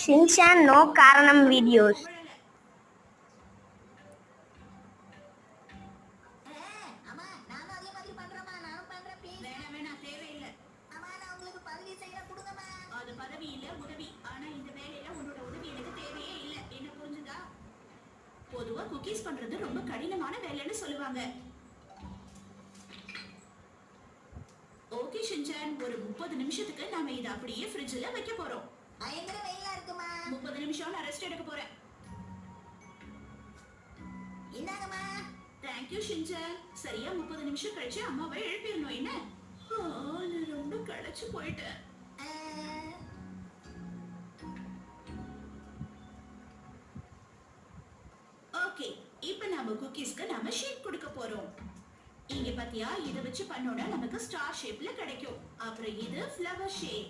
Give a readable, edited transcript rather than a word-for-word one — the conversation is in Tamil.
Shinchan no Karanam videos. பொதுவா குக்கீஸ் பண்றது ரொம்ப கடினமான வேலைன்னு சொல்லுவாங்க. ஓகே ஷின்சான், ஒரு 30 நிமிஷத்துக்கு நாம இத அப்படியே ஃப்ரிட்ஜ்ல வைக்க போறோம். பயங்கர வெயிலா இருக்குமா? 30 நிமிஷம் நான் ரெஸ்ட் எடுக்க போறேன். இந்தாங்கம்மா. Thank you Shinchan. சரியா 30 நிமிஷம் கழிச்சு அம்மாவை எழுப்பிடணும். என்ன நான் ரொம்ப களைச்சு போயிட்டேன். ஓகே, இப்போ நாம குக்கீஸ்க்கு நாம ஷேப் கொடுக்க போறோம். இங்க பாத்தியா, இத வச்சு பண்ணோம்னா நமக்கு ஸ்டார் ஷேப்ல கிடைக்கும். அப்புறம் இது ஃப்ளவர் ஷேப்.